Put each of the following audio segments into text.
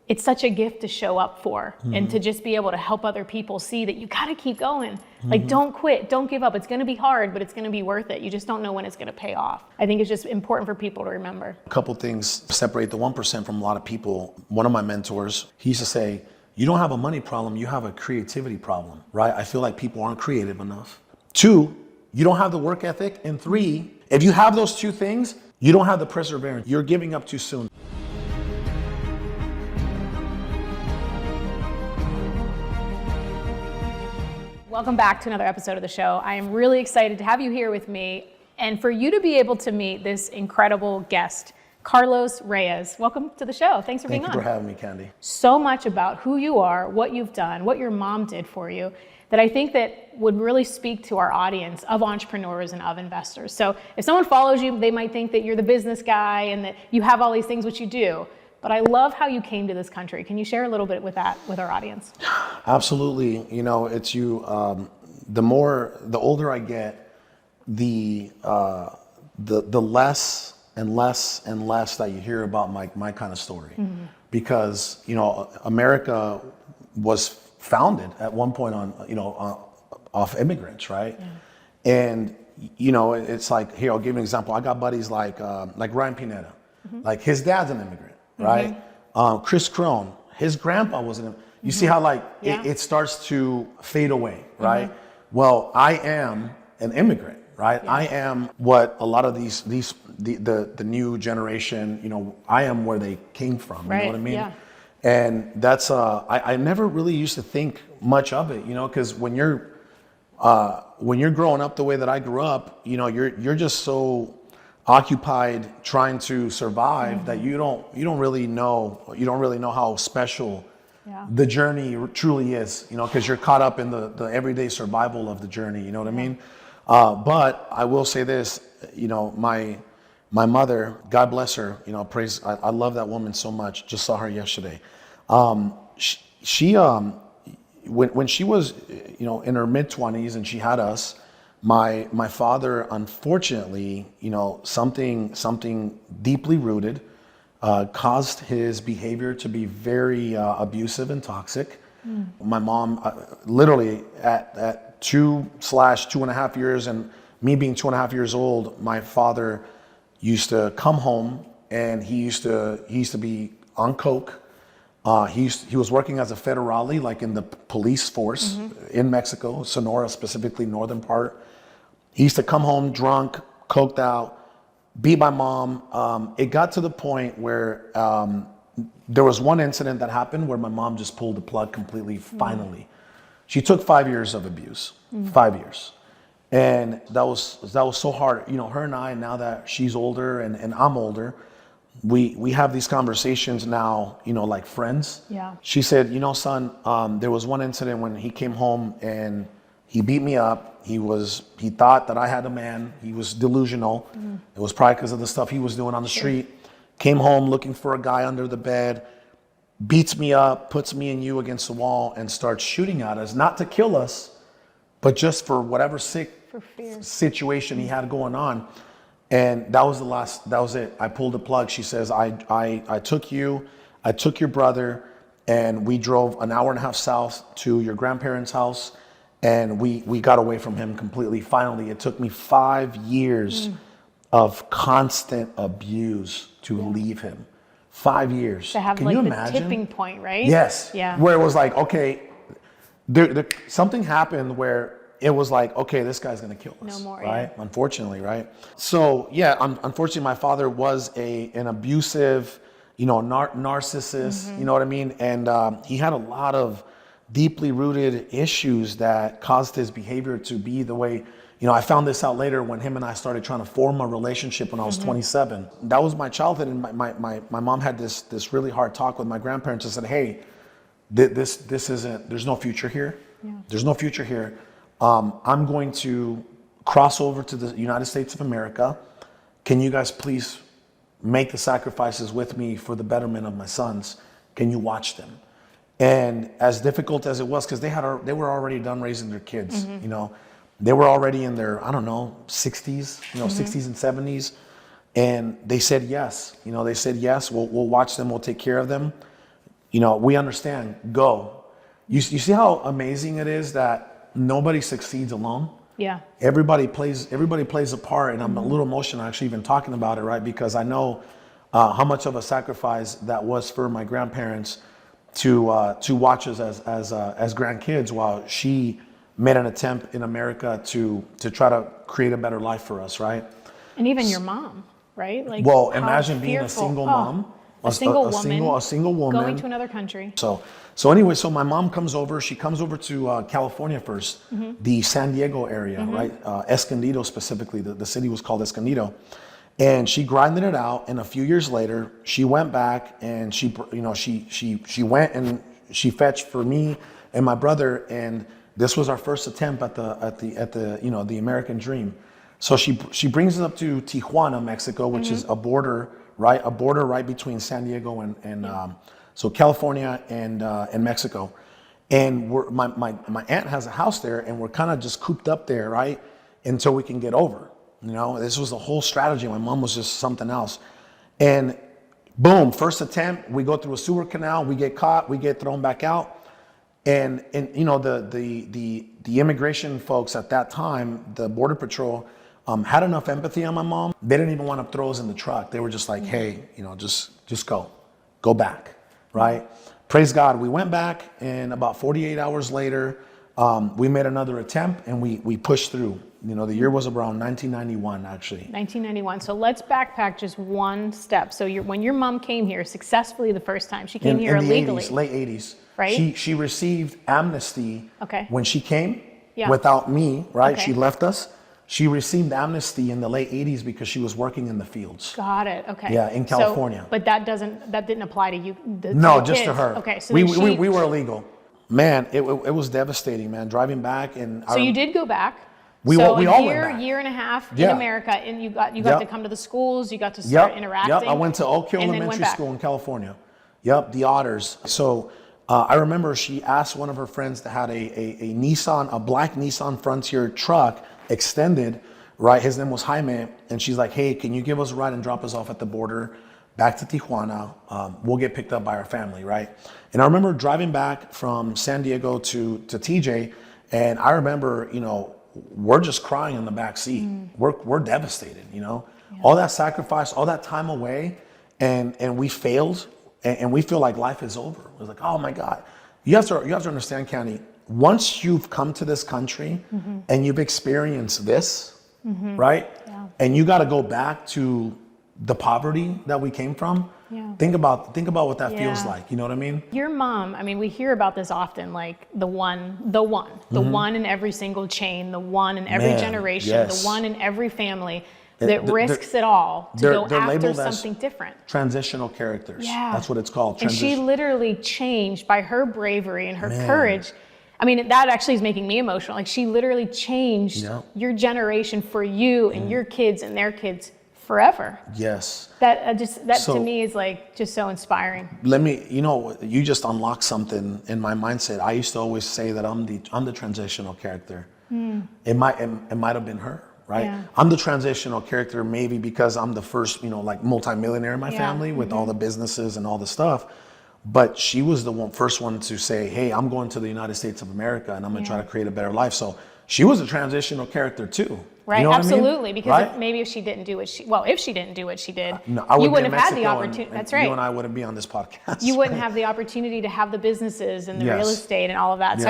it's such a gift to show up for and to just be able to help other people see that you got to keep going. Like, don't quit, don't give up. It's going to be hard, but it's going to be worth it. You just don't know when it's going to pay off. I think it's just important for people to remember. A couple things separate the 1% from a lot of people. One of my mentors, he used to say, you don't have a money problem, you have a creativity problem, right? I feel like people aren't creative enough. 2, you don't have the work ethic. And 3, if you have those 2 things, you don't have the perseverance. You're giving up too soon. Welcome back to another episode of the show. I am really excited to have you here with me and for you to be able to meet this incredible guest, Carlos Reyes. Welcome to the show. Thanks for being on. Thank you for having me, Candy. So much about who you are, what you've done, what your mom did for you, that I think that would really speak to our audience of entrepreneurs and of investors. So if someone follows you, they might think that you're the business guy and that you have all these things, which you do. But I love how you came to this country. Can you share a little bit with that with our audience? Absolutely. You know, it's the older I get, the less and less and less that you hear about my kind of story. Because, you know, America was founded at one point off immigrants, right? And, you know, it's like, here, I'll give you an example. I got buddies like Ryan Pineda, like his dad's an immigrant. Right? Chris Crone, his grandpa was an immigrant. You see how it starts to fade away, right? Well, I am an immigrant, right? I am what a lot of the new generation, you know, I am where they came from, you know what I mean? And that's, I never really used to think much of it, you know, because when you're growing up the way that I grew up, you know, you're just so occupied trying to survive that you don't really know how special the journey truly is, you know, because you're caught up in the everyday survival of the journey, you know what I mean? But I will say this, you know, my mother, God bless her, you know, I love that woman so much. Just saw her yesterday. She when she was, you know, in her mid-20s and she had us, my father, unfortunately, you know, something deeply rooted caused his behavior to be very abusive and toxic. My mom, literally at 2/2.5 years, and me being 2.5 years old, my father used to come home and he used to be on coke. He was working as a federale, like in the police force in Mexico, Sonora specifically, northern part. He used to come home drunk, coked out, beat my mom. It got to the point where there was one incident that happened where my mom just pulled the plug completely, finally. She took 5 years of abuse, 5 years. And that was so hard. You know, her and I, now that she's older and I'm older, we have these conversations now, you know, like friends. She said, you know, son, there was one incident when he came home and he beat me up. He thought that I had a man. He was delusional. It was probably because of the stuff he was doing on the street. Came home looking for a guy under the bed, beats me up, puts me and you against the wall and starts shooting at us, not to kill us, but just for whatever situation he had going on. And that was it. I pulled the plug. She says, I took you, I took your brother, and we drove an hour and a half south to your grandparents' house. And we got away from him completely. Finally, it took me 5 years of constant abuse to leave him. 5 years. To have, Can like, you the imagine? tipping point, right? Yes. Yeah. Where it was like, okay, something happened where it was like, okay, this guy's gonna kill us. No more, right? Unfortunately, right? So yeah, unfortunately, my father was an abusive, you know, narcissist. You know what I mean? And he had a lot of deeply rooted issues that caused his behavior to be the way, you know, I found this out later when him and I started trying to form a relationship when I was 27. That was my childhood, and my mom had this really hard talk with my grandparents and said, hey, this isn't, there's no future here. There's no future here. I'm going to cross over to the United States of America. Can you guys please make the sacrifices with me for the betterment of my sons? Can you watch them? And as difficult as it was, because they were already done raising their kids, you know, they were already in their, I don't know, 60s, you know, 60s and 70s. And they said yes, you know, they said yes, we'll watch them, we'll take care of them. we understand, go. You see how amazing it is that nobody succeeds alone? Yeah. Everybody plays a part, and I'm a little emotional actually even talking about it, right? Because I know how much of a sacrifice that was for my grandparents to watch us as grandkids while she made an attempt in America to try to create a better life for us, right? And even your mom, right? Like, Well, how imagine being a fearful. single mom, a single woman, a single woman going to another country. So anyway, so my mom comes over. She comes over to California first, the San Diego area, right? Escondido specifically. The city was called Escondido, and she grinded it out. And a few years later, she went back and she went and she fetched for me and my brother. And this was our first attempt at the American dream. So she brings us up to Tijuana, Mexico, which is a border right between San Diego and so California and Mexico. And my aunt has a house there, and we're kind of just cooped up there, right, until we can get over. This was the whole strategy. My mom was just something else. And boom, first attempt, we go through a sewer canal, we get caught, we get thrown back out. And the immigration folks at that time, the Border Patrol, had enough empathy on my mom. They didn't even want to throw us in the truck. They were just like, hey, just go back, right? Praise God, we went back, and about 48 hours later, we made another attempt, and we pushed through. The year was around 1991, actually. 1991. So let's backpack just one step. So when your mom came here successfully the first time, she came here illegally. In the 80s, late 80s. Right? She received amnesty when she came without me, right? Okay. She left us. She received amnesty in the late 80s because she was working in the fields. Got it. Okay. Yeah, in California. So, but that didn't apply to you. No, to just kids. to her. Okay. So we were illegal. Man, it was devastating, man. Driving back and so you did go back. We all went back. Year and a half in America, and you got to come to the schools. You got to start interacting. Yep. I went to Oak Hill Elementary School in California. Yep, the Otters. So I remember she asked one of her friends that had a black Nissan Frontier truck extended. Right, his name was Jaime, and she's like, hey, can you give us a ride and drop us off at the border back to Tijuana? We'll get picked up by our family, right? And I remember driving back from San Diego to TJ, and I remember, we're just crying in the back seat. We're devastated, all that sacrifice, all that time away, and we failed, and we feel like life is over. It was like, oh my God. You have to understand, Candy, once you've come to this country and you've experienced this, right? Yeah. And you got to go back to the poverty that we came from. Yeah. Think about what that feels like. You know what I mean? Your mom, we hear about this often, like the one in every single chain, the one in every generation, the one in every family that risks it all to go after something different. Transitional characters. Yeah. That's what it's called. And she literally changed by her bravery and her courage. That actually is making me emotional. Like, she literally changed your generation for you and your kids and their kids forever. Yes. That to me is like just so inspiring. You just unlocked something in my mindset. I used to always say that I'm the transitional character. It might have been her, right? Yeah. I'm the transitional character maybe because I'm the first, multimillionaire in my family with all the businesses and all the stuff. But she was the first one to say, hey, I'm going to the United States of America and I'm going to try to create a better life. So she was a transitional character too. Right, you know absolutely. Because if she didn't do what she did, you wouldn't have had the opportunity. That's right. You and I wouldn't be on this podcast. You wouldn't have the opportunity to have the businesess and the real estate and all of that. So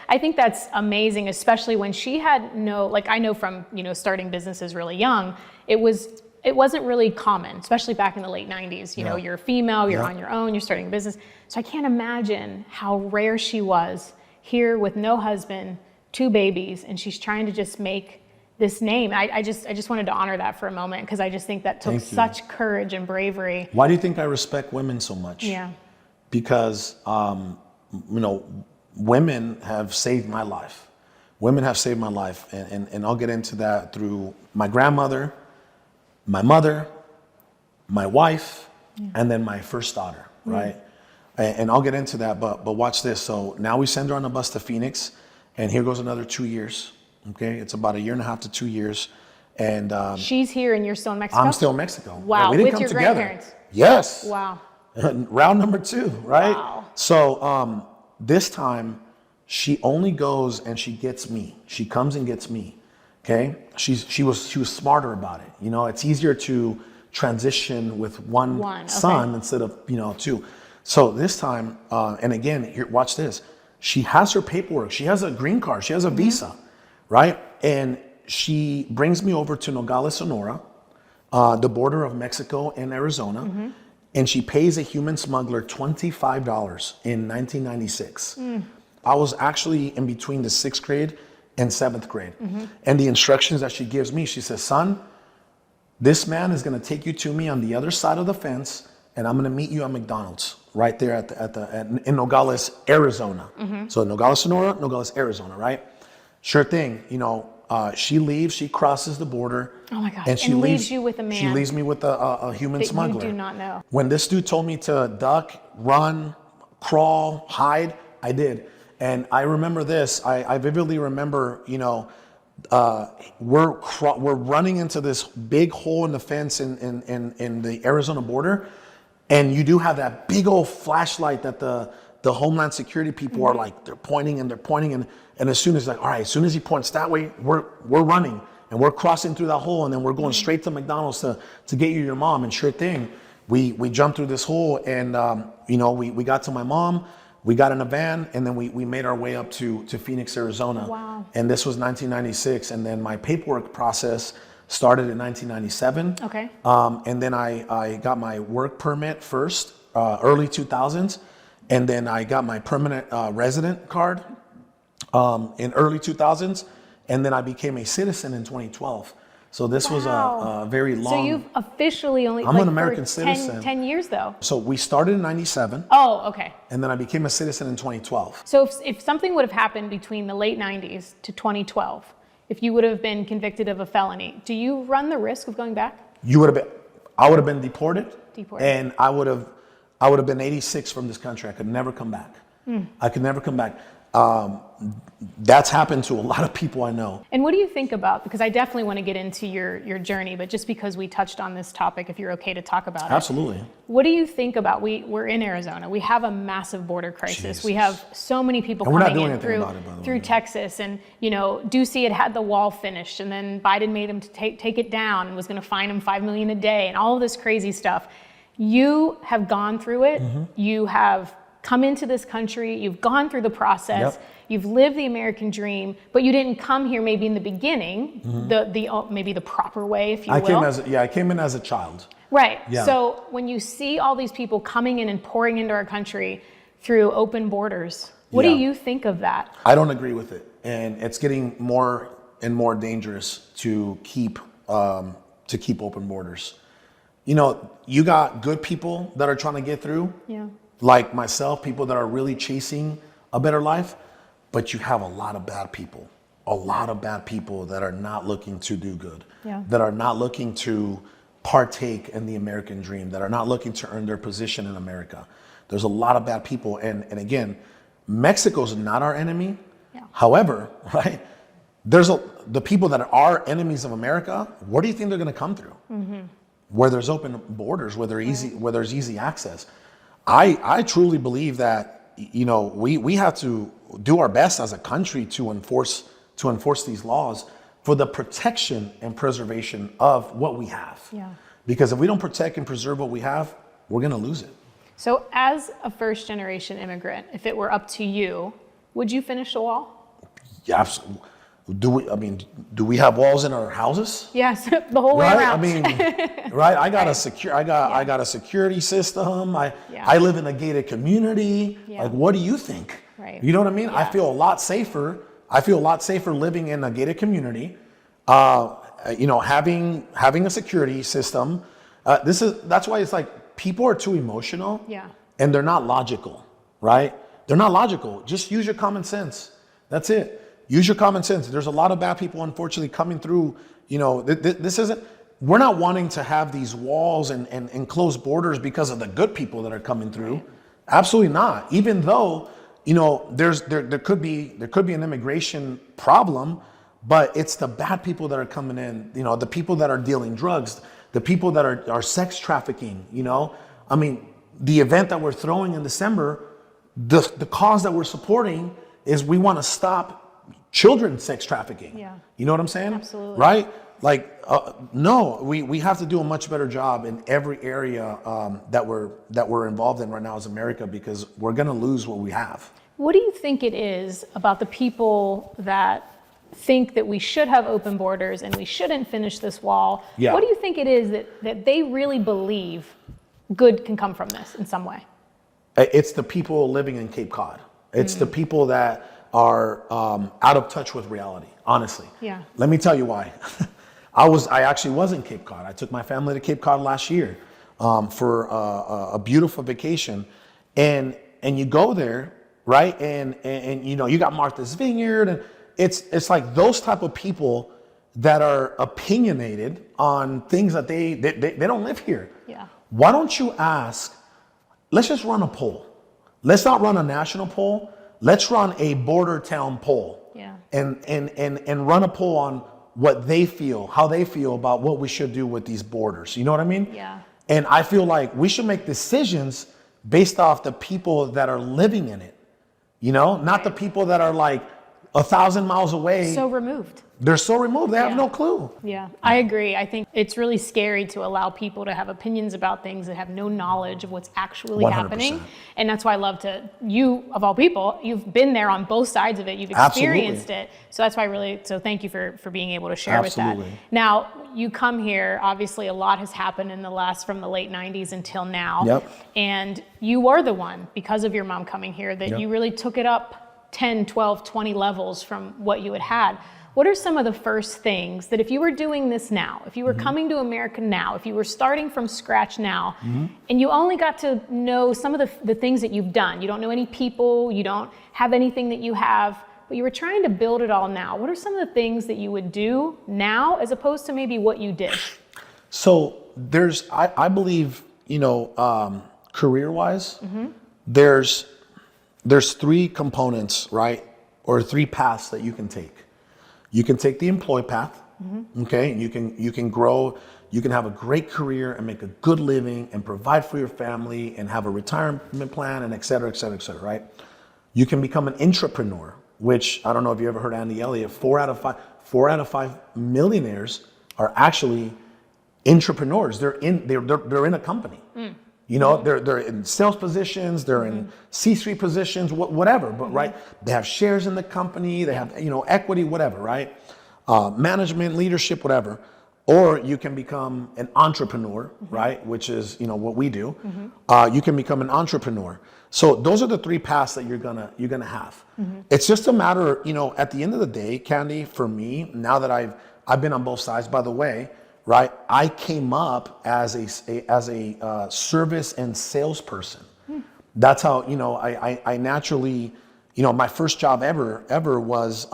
I think that's amazing, especially when she had I know from, starting businesses really young, it wasn't really common, especially back in the late 90s. You're a female, you're on your own, you're starting a business. So I can't imagine how rare she was here with no husband, 2 babies, and she's trying to just make this name. I just wanted to honor that for a moment because I just think that took such courage and bravery. Why do you think I respect women so much? Yeah. Because, women have saved my life. Women have saved my life. And I'll get into that through my grandmother, my mother, my wife, and then my first daughter, right? And I'll get into that, but watch this. So now we send her on a bus to Phoenix, and here goes another 2 years, okay? It's about 1.5 to 2 years. And she's here and you're still in Mexico? I'm still in Mexico. Wow, we didn't with come your together. grandparents? Yes. Wow. round number 2, right? Wow. So this time she only goes and she gets me. She comes and gets me. Okay, she was smarter about it. You know, it's easier to transition with one son instead of 2. So this time, and again, here, watch this. She has her paperwork. She has a green card. She has a visa, right? And she brings me over to Nogales, Sonora, the border of Mexico and Arizona, and she pays a human smuggler $25 in 1996. I was actually in between the 6th grade and 7th grade. And the instructions that she gives me, she says, son, this man is gonna take you to me on the other side of the fence, and I'm gonna meet you at McDonald's right there in Nogales, Arizona. So Nogales, Sonora, Nogales, Arizona, right? Sure thing, she leaves, she crosses the border. Oh my gosh, and she leaves you with a man. She leaves me with a human smuggler. You do not know. When this dude told me to duck, run, crawl, hide, I did. And I remember this. I vividly remember, we're running into this big hole in the fence in the Arizona border, and you do have that big old flashlight that the Homeland Security people are like, they're pointing, and as soon as as soon as he points that way, we're running and we're crossing through that hole, and then we're going straight to McDonald's to get you your mom. And sure thing, we jumped through this hole, and we got to my mom. We got in a van, and then we made our way up to Phoenix, Arizona. Wow. And this was 1996. And then my paperwork process started in 1997. Okay. And then I got my work permit first, early 2000s. And then I got my permanent resident card in early 2000s. And then I became a citizen in 2012. So this was a very long... So you've officially only... I'm an American citizen. 10 years though. So we started in 97. Oh, okay. And then I became a citizen in 2012. So if something would have happened between the late 90s to 2012, if you would have been convicted of a felony, do you run the risk of going back? I would have been deported. And I would have been 86 from this country. I could never come back. I could never come back. That's happened to a lot of people I know. And what do you think about, because I definitely want to get into your journey, but just because we touched on this topic, if you're okay to talk about it. Absolutely. What do you think about, we're in Arizona, we have a massive border crisis. Jesus. We have so many people And we're not coming doing in anything about it, by the through way. Texas, and Ducey had the wall finished, and then Biden made him to take it down and was going to fine him $5 million a day and all of this crazy stuff. You have gone through it. You have come into this country, you've gone through the process, you've lived the American dream, but you didn't come here maybe in the beginning, maybe the proper way, if you will. I came in as a child. Right. Yeah. So when you see all these people coming in and pouring into our country through open borders, what do you think of that? I don't agree with it, and it's getting more and more dangerous to keep open borders. You got good people that are trying to get through. Yeah. Like myself, people that are really chasing a better life, but you have a lot of bad people that are not looking to do good, that are not looking to partake in the American dream, that are not looking to earn their position in America. There's a lot of bad people. And again, Mexico's not our enemy. Yeah. However, right, the people that are enemies of America, where do you think they're gonna come through? Where there's open borders, where there's easy access. I truly believe that we have to do our best as a country to enforce these laws for the protection and preservation of what we have. Yeah. Because if we don't protect and preserve what we have, we're going to lose it. So as a first generation immigrant, if it were up to you, would you finish the wall? Yeah, absolutely. Do we have walls in our houses? Yes, the whole way around. Right. I got a security system. I live in a gated community. Yeah. Like, what do you think? Right. You know what I mean? Yeah. I feel a lot safer. Living in a gated community. Having a security system. That's why it's like people are too emotional. Yeah. And they're not logical, right? They're not logical. Just use your common sense. That's it. Use your common sense. There's a lot of bad people, unfortunately, coming through. This isn't, we're not wanting to have these walls and closed borders because of the good people that are coming through. Right. Absolutely not. Even though, there could be an immigration problem, but it's the bad people that are coming in, the people that are dealing drugs, the people that are sex trafficking, the event that we're throwing in December, the cause that we're supporting is we want to stop children sex trafficking. Yeah. You know what I'm saying? Absolutely. Right? Like, no, we have to do a much better job in every area that we're involved in right now as America, because we're going to lose what we have. What do you think it is about the people that think that we should have open borders and we shouldn't finish this wall? Yeah. What do you think it is that they really believe good can come from this in some way? It's the people living in Cape Cod. It's the people that are out of touch with reality, honestly. Yeah. Let me tell you why. I actually was in Cape Cod. I took my family to Cape Cod last year for a beautiful vacation. And you go there, right? And you know, you got Martha's Vineyard, and it's like those type of people that are opinionated on things that they don't live here. Yeah. Why don't you ask, let's just run a poll. Let's not run a national poll. Let's run a border town poll. Yeah. And run a poll on what they feel, how they feel about what we should do with these borders. You know what I mean? Yeah. And I feel like we should make decisions based off the people that are living in it. You know, not the people that are like 1,000 miles away. So removed. They're so removed, they have Yeah. no clue. Yeah, I agree. I think it's really scary to allow people to have opinions about things that have no knowledge of what's actually 100%. happening. And that's why I love you, of all people, you've been there on both sides of it. You've experienced it. So that's why so thank you for being able to share with that. Now, you come here, obviously a lot has happened from the late 90s until now. Yep. And you are the one, because of your mom coming here, that you really took it up 10, 12, 20 levels from what you had. What are some of the first things that if you were doing this now, if you were coming to America now, if you were starting from scratch now, and you only got to know some of the things that you've done, you don't know any people, you don't have anything that you have, but you were trying to build it all now, what are some of the things that you would do now as opposed to maybe what you did? So I believe, you know, career-wise, there's three components, right? Or three paths that you can take. You can take the employee path, okay? And you can grow, you can have a great career and make a good living and provide for your family and have a retirement plan and et cetera, right? You can become an entrepreneur, which I don't know if you ever heard Andy Elliott, 4 out of 5 millionaires are actually entrepreneurs. They're in a company. You know, they're in sales positions, they're in C-suite positions, whatever, but right, they have shares in the company, they have, you know, equity, whatever, right? Management, leadership, whatever. Or you can become an entrepreneur, right? Which is, you know, what we do. You can become an entrepreneur. So those are the three paths that you're gonna have. It's just a matter, you know, at the end of the day, Candy, for me, now that I've been on both sides, by the way, right? I came up as a service and salesperson. That's how, you know, I naturally, you know, my first job ever was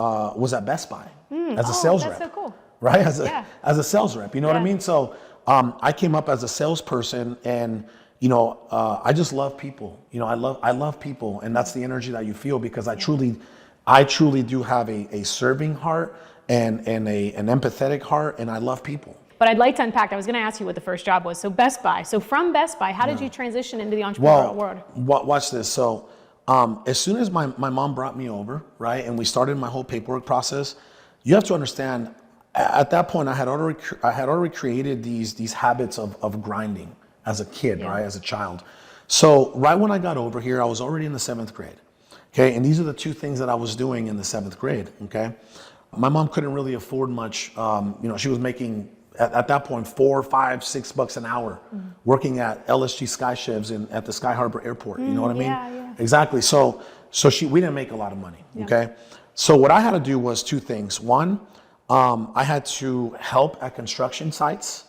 at Best Buy as a sales rep. That's so cool. Right? As a sales rep, you know what I mean? So I came up as a salesperson, and you know, I just love people. You know, I love people, and that's the energy that you feel, because I truly do have a serving heart and an empathetic heart, and I love people. But I'd like to unpack. I was going to ask you what the first job was. So Best Buy. So from Best Buy, how did you transition into the entrepreneurial world? Watch this. So as soon as my mom brought me over, right, and we started my whole paperwork process, you have to understand, at that point, I had already created these habits of grinding as a kid, right, as a child. So right when I got over here, I was already in the 7th grade. Okay, and these are the two things that I was doing in the 7th grade. Okay, my mom couldn't really afford much. You know, she was making at that point $4, $5, $6 an hour, working at LSG Sky Chefs at the Sky Harbor Airport. You know what I mean? Yeah. Exactly. So we didn't make a lot of money. Okay, so what I had to do was two things. One, I had to help at construction sites.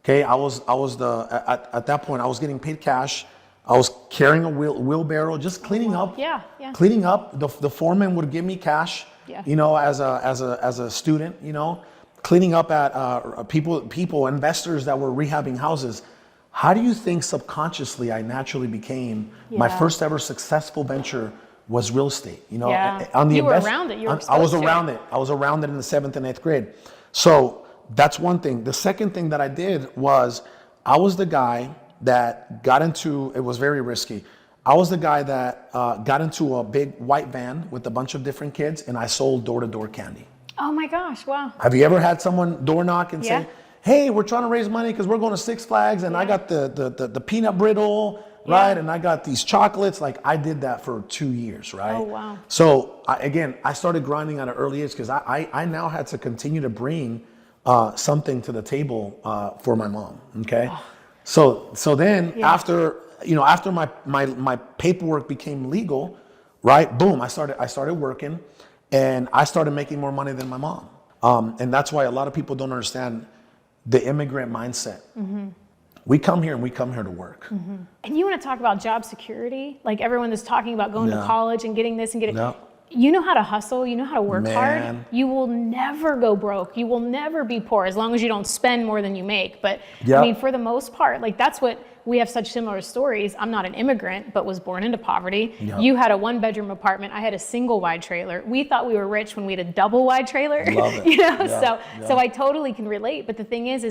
Okay, at that point I was getting paid cash. I was carrying a wheelbarrow, just cleaning up. Cleaning up. The foreman would give me cash. You know, as a student, you know, cleaning up at people, investors that were rehabbing houses. How do you think subconsciously I naturally became my first ever successful venture was real estate? You know, on the you were around it. I was around it. I was around it in the 7th and 8th grade. So that's one thing. The second thing that I did was I was the guy that got into, it was very risky. I was the guy that got into a big white van with a bunch of different kids, and I sold door-to-door candy. Oh my gosh, wow. Have you ever had someone door knock and Yeah. say, hey, we're trying to raise money because we're going to Six Flags, and I got the peanut brittle, right? And I got these chocolates. Like, I did that for 2 years, right? Oh, wow. So I started grinding at an early age because I now had to continue to bring something to the table for my mom, okay? So then after my paperwork became legal, right? Boom, I started working, and I started making more money than my mom. And that's why a lot of people don't understand the immigrant mindset. We come here and we come here to work. And you want to talk about job security? Like everyone is talking about going to No. college and getting this and getting. No. You know how to hustle. You know how to work hard. Man. You will never go broke. You will never be poor as long as you don't spend more than you make. But I Yep. mean, for the most part, like that's what we have such similar stories. I'm not an immigrant, but was born into poverty. Yep. You had a 1-bedroom apartment. I had a single wide trailer. We thought we were rich when we had a double wide trailer. Love it. You know, Yeah. so I totally can relate. But the thing is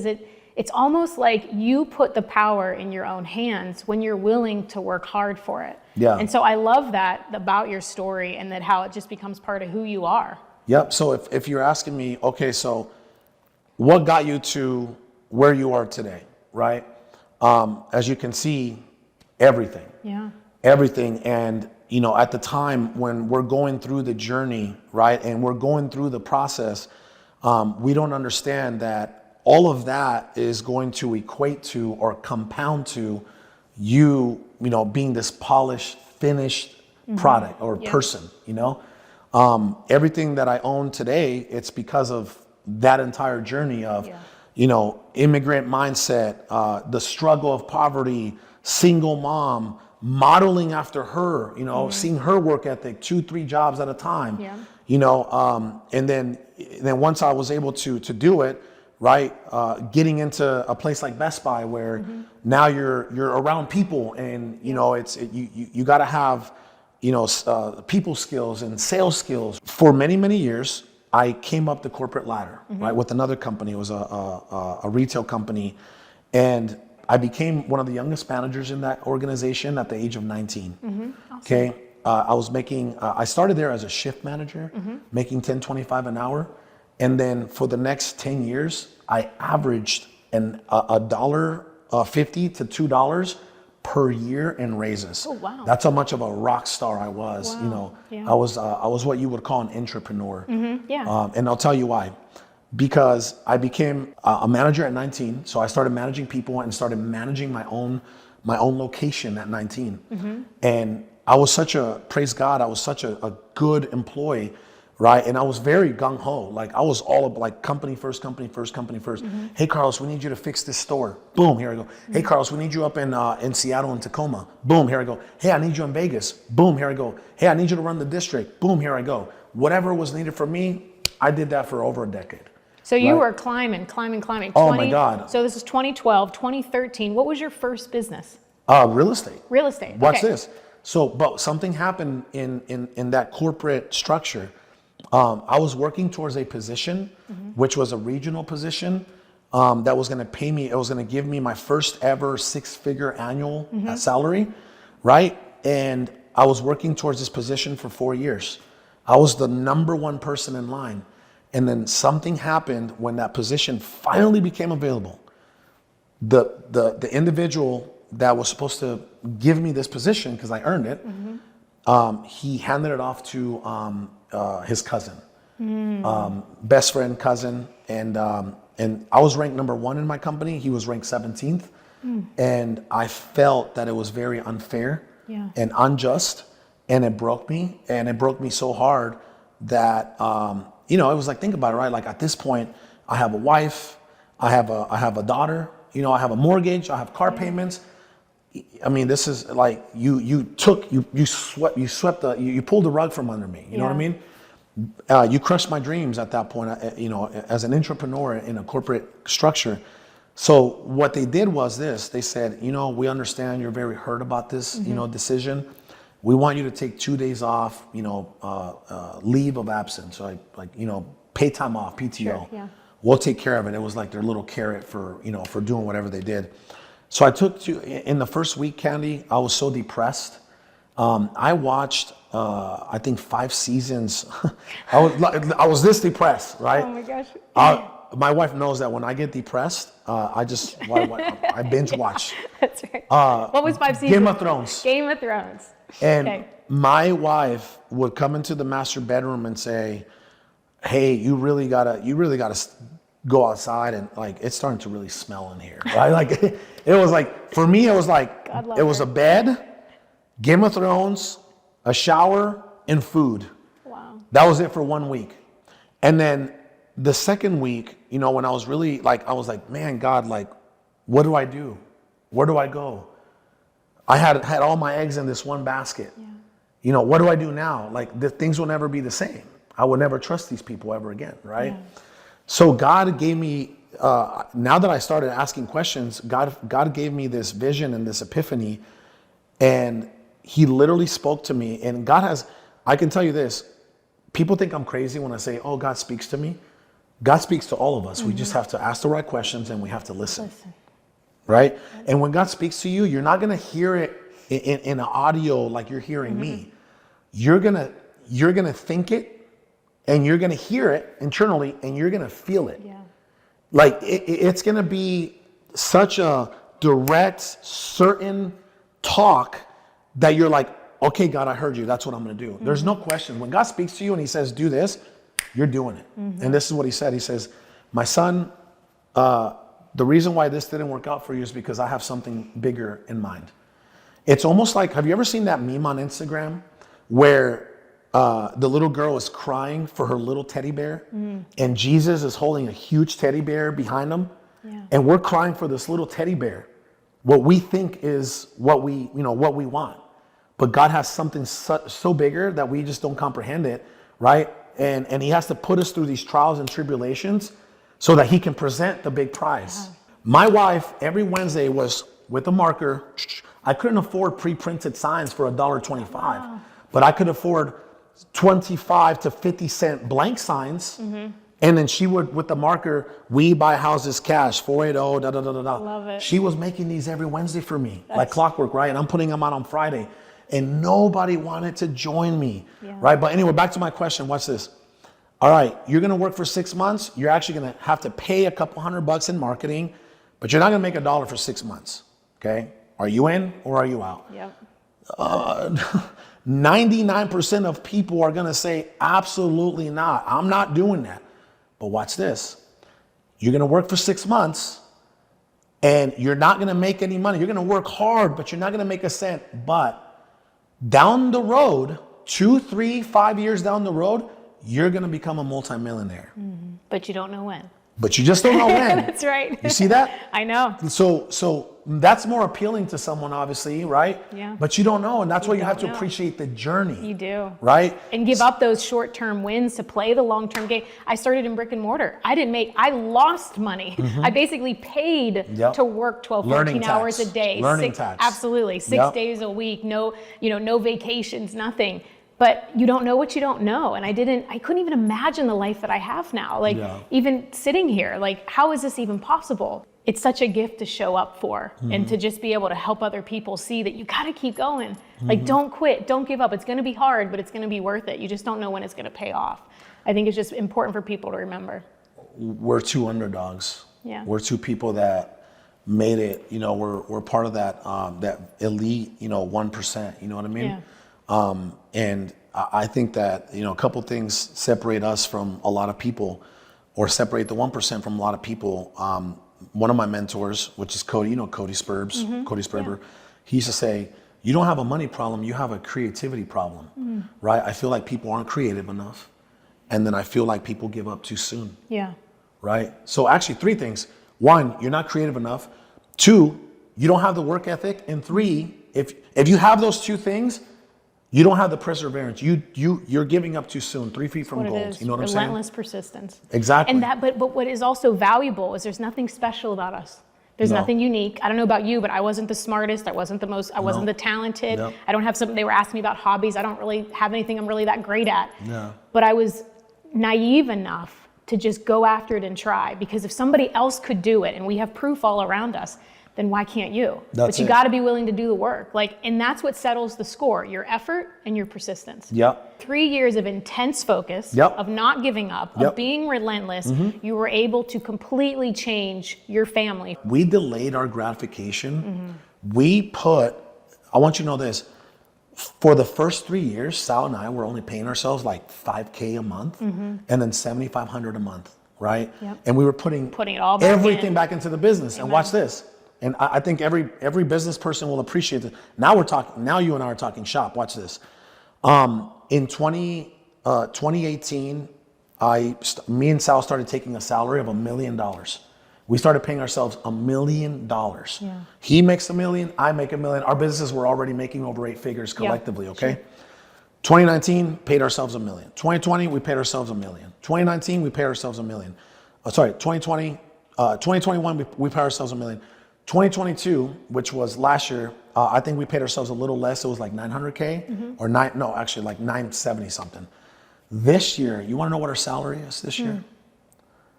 it's almost like you put the power in your own hands when you're willing to work hard for it. Yeah. And so I love that about your story, and that how it just becomes part of who you are. Yep. So if you're asking me, okay, so what got you to where you are today, right? As you can see, everything. Yeah. Everything. And, at the time when we're going through the journey, right, and we're going through the process, we don't understand that all of that is going to equate to or compound to you, being this polished, finished product or person, everything that I own today, it's because of that entire journey of, immigrant mindset, the struggle of poverty, single mom, modeling after her, seeing her work ethic, 2-3 jobs at a time, and then once I was able to do it, right, getting into a place like Best Buy where now you're around people, and you got to have people skills and sales skills. For many years, I came up the corporate ladder, right, with another company. It was a retail company, and I became one of the youngest managers in that organization at the age of 19. Awesome. Okay, I was making. I started there as a shift manager, making $10.25 an hour. And then for the next 10 years, I averaged $1.50 to $2 per year in raises. Oh, wow. That's how much of a rock star I was. Wow. Yeah. I was what you would call an entrepreneur. Yeah. And I'll tell you why. Because I became a manager at 19, so I started managing people and started managing my own location at 19. And I was praise God, I was such a good employee. Right, and I was very gung ho. Like I was all of like company first. Hey, Carlos, we need you to fix this store. Boom, here I go. Hey, Carlos, we need you up in Seattle and Tacoma. Boom, here I go. Hey, I need you in Vegas. Boom, here I go. Hey, I need you to run the district. Boom, here I go. Whatever was needed from me, I did that for over a decade. So you were climbing. Oh my God. So this is 2012, 2013. What was your first business? Real estate. Real estate. Watch Okay. this. So, but something happened in that corporate structure. I was working towards a position, which was a regional position, that was going to pay me. It was going to give me my first ever 6-figure annual salary, right? And I was working towards this position for 4 years. I was the number one person in line. And then something happened when that position finally became available. The individual that was supposed to give me this position, because I earned it, he handed it off to his cousin, best friend, cousin, and I was ranked number 1 in my company. He was ranked 17th, and I felt that it was very unfair and unjust, and it broke me. And it broke me so hard that it was like, think about it, right? Like at this point, I have a wife, I have a daughter, I have a mortgage, I have car payments. I mean, this is like you pulled the rug from under me. You know what I mean? You crushed my dreams at that point. As an entrepreneur in a corporate structure. So what they did was this. They said, we understand you're very hurt about this, decision. We want you to take 2 days off, leave of absence, like pay time off, PTO. Sure, yeah. We'll take care of it. It was like their little carrot for doing whatever they did. So I took to, in the first week, Candy, I was so depressed. I watched, I think 5 seasons. I was this depressed, right? Oh my gosh. My wife knows that when I get depressed, I binge watch. That's right. What was 5 seasons? Game of Thrones. Game of Thrones. And Okay. my wife would come into the master bedroom and say, "Hey, you really gotta go outside, and like it's starting to really smell in here." Right? Like it was like, for me, it was like, God love it was her. a bed, Game of Thrones, a shower, and food. Wow. That was it for 1 week. And then the second week, you know, when I was really like, I was like, man, God, like, what do I do? Where do I go? I had all my eggs in this one basket. Yeah. You know, what do I do now? Like, things will never be the same. I will never trust these people ever again, right? Yeah. So God gave me, now that I started asking questions, God gave me this vision and this epiphany, and he literally spoke to me. And I can tell you this, people think I'm crazy when I say, oh, God speaks to me. God speaks to all of us. We just have to ask the right questions, and we have to listen. Right? And when God speaks to you, you're not going to hear it in an audio like you're hearing me. You're going to think it, and you're going to hear it internally, and you're going to feel it. Yeah. Like it's going to be such a direct, certain talk that you're like, okay, God, I heard you. That's what I'm going to do. There's no question. When God speaks to you and he says, do this, you're doing it. And this is what he said. He says, my son, the reason why this didn't work out for you is because I have something bigger in mind. It's almost like, have you ever seen that meme on Instagram where the little girl is crying for her little teddy bear and Jesus is holding a huge teddy bear behind him, and we're crying for this little teddy bear, what we think is what we want. But God has something so bigger that we just don't comprehend it, right? And he has to put us through these trials and tribulations so that he can present the big prize. My wife, every Wednesday, was with a marker. I couldn't afford pre-printed signs for $1.25, but I could afford 25 to 50 cent blank signs. And then she would, with the marker, we buy houses cash, 480, da da da da da. Love it. She was making these every Wednesday for me, like clockwork, right? And I'm putting them out on Friday. And nobody wanted to join me, right? But anyway, back to my question. Watch this. All right, you're going to work for 6 months. You're actually going to have to pay a couple $100 in marketing, but you're not going to make $1 for 6 months. Okay? Are you in or are you out? Yep. 99% of people are going to say, absolutely not. I'm not doing that. But watch this. You're going to work for 6 months and you're not going to make any money. You're going to work hard, but you're not going to make a cent. But down the road, 2, 3, 5 years down the road, you're going to become a multimillionaire. But you don't know when. But you just don't know when. That's right. You see that? I know. So that's more appealing to someone, obviously, right? Yeah. But you don't know, and that's why you have to don't know. appreciate the journey. You do. Right? And give up those short-term wins to play the long-term game. I started in brick and mortar. I lost money. I basically paid to work 12, 14 hours a day. Learning tax. Absolutely. 6 days a week, no vacations, nothing. But you don't know what you don't know. And I couldn't even imagine the life that I have now. Like even sitting here, like how is this even possible? It's such a gift to show up for and to just be able to help other people see that you got to keep going. Like don't quit, don't give up. It's going to be hard, but it's going to be worth it. You just don't know when it's going to pay off. I think it's just important for people to remember. We're 2 underdogs. Yeah. We're 2 people that made it, we're part of that elite, 1%, you know what I mean? Yeah. And I think that, a couple things separate us from a lot of people, or separate the 1% from a lot of people. One of my mentors, which is Cody, Cody Spurbs, Cody Spurber, he used to say, you don't have a money problem, you have a creativity problem, right? I feel like people aren't creative enough. And then I feel like people give up too soon. Yeah. Right? So actually 3 things. 1, you're not creative enough. 2, you don't have the work ethic. And 3, if you have those 2 things, you don't have the perseverance. You're giving up too soon. 3 feet from gold. You know what I'm saying? Relentless persistence. Exactly. And but what is also valuable is there's nothing special about us. There's nothing unique. I don't know about you, but I wasn't the smartest. I wasn't the most. I wasn't the talented. No. I don't have something. They were asking me about hobbies. I don't really have anything I'm really that great at. No. But I was naive enough to just go after it and try, because if somebody else could do it, and we have proof all around us, then why can't you? That's but you it. got to be willing to do the work. Like, and that's what settles the score, your effort and your persistence. Yep. 3 years of intense focus, Yep. of not giving up, Yep. of being relentless, you were able to completely change your family. We delayed our gratification. We put, I want you to know this, for the first 3 years, Sal and I were only paying ourselves like $5K a month and then $7,500 a month, right? Yep. And we were putting it all back everything in. back into the business. And watch this. And I think every business person will appreciate it. Now we're talking, now you and I are talking shop. Watch this. In 2018, me and Sal started taking a salary of $1 million. We started paying ourselves $1 million. Yeah. He makes $1 million, I make $1 million. Our businesses were already making over 8 figures collectively, okay? Sure. 2019, paid ourselves $1 million. 2020, we paid ourselves $1 million. 2019, we paid ourselves $1 million. 2021, we paid ourselves $1 million. 2022, which was last year, I think we paid ourselves a little less. It was like 900K or like 970 something. This year, you want to know what our salary is this year?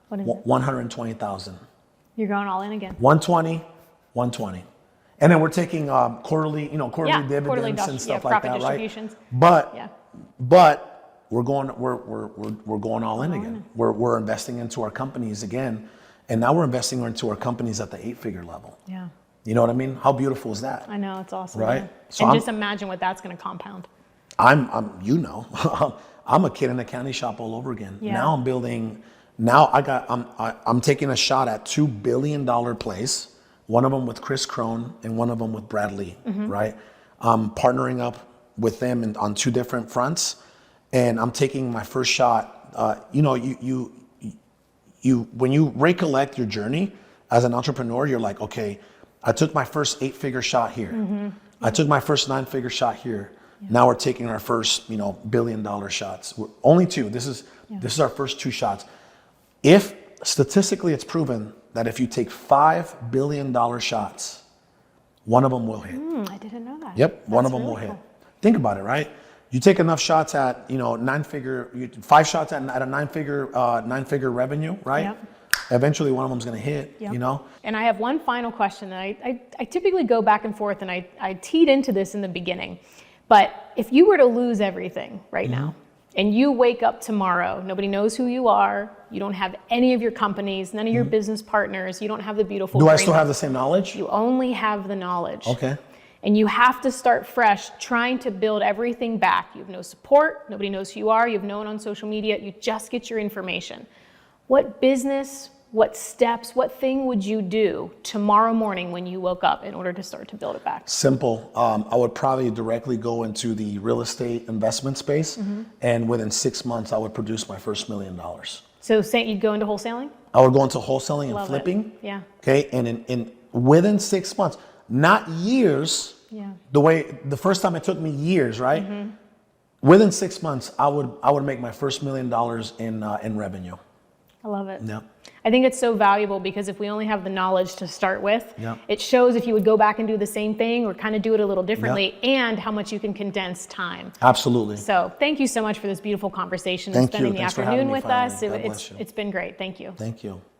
What is it? 120,000. You're going all in again. 120. And then we're taking quarterly dividends quarterly and stuff like profit that, right? distributions. But Yeah. we're going all in again. We're investing into our companies again, and now we're investing into our companies at the 8-figure level. Yeah. You know what I mean? How beautiful is that? I know, it's awesome. Right? Yeah. So And just imagine what that's going to compound. I'm a kid in a candy shop all over again. Yeah. Now I'm building. Now I'm taking a shot at $2 billion place. One of them with Chris Crone and one of them with Bradley. Right? I'm partnering up with them on 2 different fronts, and I'm taking my first shot. When you recollect your journey as an entrepreneur, you're like, okay, I took my first 8-figure shot here. I took my first 9-figure shot here. Yeah. Now we're taking our first, $1 billion shots. We're only 2. This is our first 2 shots. If statistically it's proven that if you take $5 billion shots, one of them will hit. I didn't know that. Yep, one of them really will hit. cool. Think about it, right? You take enough shots at 9-figure, 5 shots at a 9-figure revenue, right? Yep. Eventually one of them's gonna hit, Yep. And I have one final question that I typically go back and forth, and I teed into this in the beginning. But if you were to lose everything right now, and you wake up tomorrow, nobody knows who you are, you don't have any of your companies, none of your business partners, you don't have the beautiful Do I dream. still have the same knowledge? You only have the knowledge. Okay. And you have to start fresh, trying to build everything back. You have no support, nobody knows who you are, you have no one on social media, you just get your information. What business, what steps, what thing would you do tomorrow morning when you woke up in order to start to build it back? Simple. I would probably directly go into the real estate investment space, and within 6 months, I would produce my first $1 million. So say you'd go into wholesaling? I would go into wholesaling and Love it. flipping. Yeah. Okay, and within 6 months, not years. Yeah. The first time it took me years, right? Within 6 months, I would make my first $1 million in revenue. I love it. Yeah. I think it's so valuable because if we only have the knowledge to start with, Yeah. it shows if you would go back and do the same thing or kind of do it a little differently, and how much you can condense time. Absolutely. So thank you so much for this beautiful conversation and Thank spending you. the Thanks for having afternoon me with finally. us. God bless you. It's been great. Thank you. Thank you.